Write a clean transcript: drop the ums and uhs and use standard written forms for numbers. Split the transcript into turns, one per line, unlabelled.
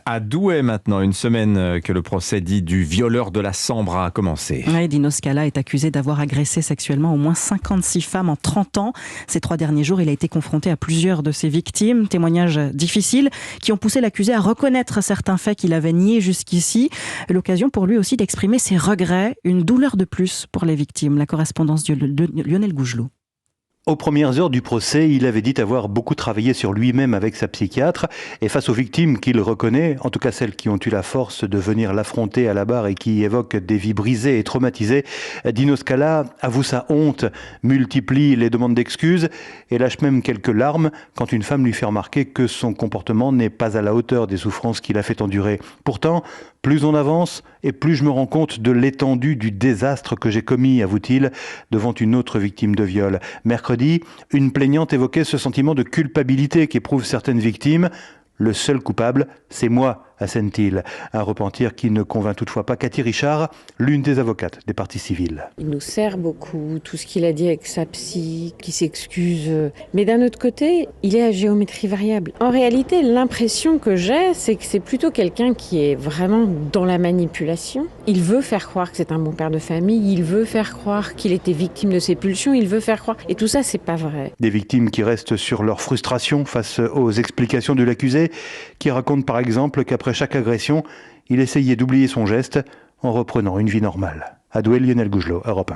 À Douai maintenant, une semaine que le procès dit du violeur de la Sambre a commencé.
Ouais, Dino Scala est accusé d'avoir agressé sexuellement au moins 56 femmes en 30 ans. Ces 3 derniers jours, il a été confronté à plusieurs de ses victimes. Témoignages difficiles qui ont poussé l'accusé à reconnaître certains faits qu'il avait niés jusqu'ici. L'occasion pour lui aussi d'exprimer ses regrets, une douleur de plus pour les victimes. La correspondance de Lionel Gougelot.
Aux premières heures du procès, il avait dit avoir beaucoup travaillé sur lui-même avec sa psychiatre et face aux victimes qu'il reconnaît, en tout cas celles qui ont eu la force de venir l'affronter à la barre et qui évoquent des vies brisées et traumatisées, Dino Scala avoue sa honte, multiplie les demandes d'excuses et lâche même quelques larmes quand une femme lui fait remarquer que son comportement n'est pas à la hauteur des souffrances qu'il a fait endurer. Pourtant, plus on avance et plus je me rends compte de l'étendue du désastre que j'ai commis, avoue-t-il, devant une autre victime de viol. Mercredi, une plaignante évoquait ce sentiment de culpabilité qu'éprouvent certaines victimes. Le seul coupable, c'est moi, assène-t-il. Un repentir qui ne convainc toutefois pas Cathy Richard, l'une des avocates des parties civiles.
Il nous sert beaucoup, tout ce qu'il a dit avec sa psy, qui s'excuse. Mais d'un autre côté, il est à géométrie variable. En réalité, l'impression que j'ai, c'est que c'est plutôt quelqu'un qui est vraiment dans la manipulation. Il veut faire croire que c'est un bon père de famille, il veut faire croire qu'il était victime de ses pulsions, il veut faire croire... Et tout ça, c'est pas vrai.
Des victimes qui restent sur leur frustration face aux explications de l'accusé, qui racontent par exemple qu'après chaque agression, il essayait d'oublier son geste en reprenant une vie normale. À Douai, Lionel Gougelot, Europe 1.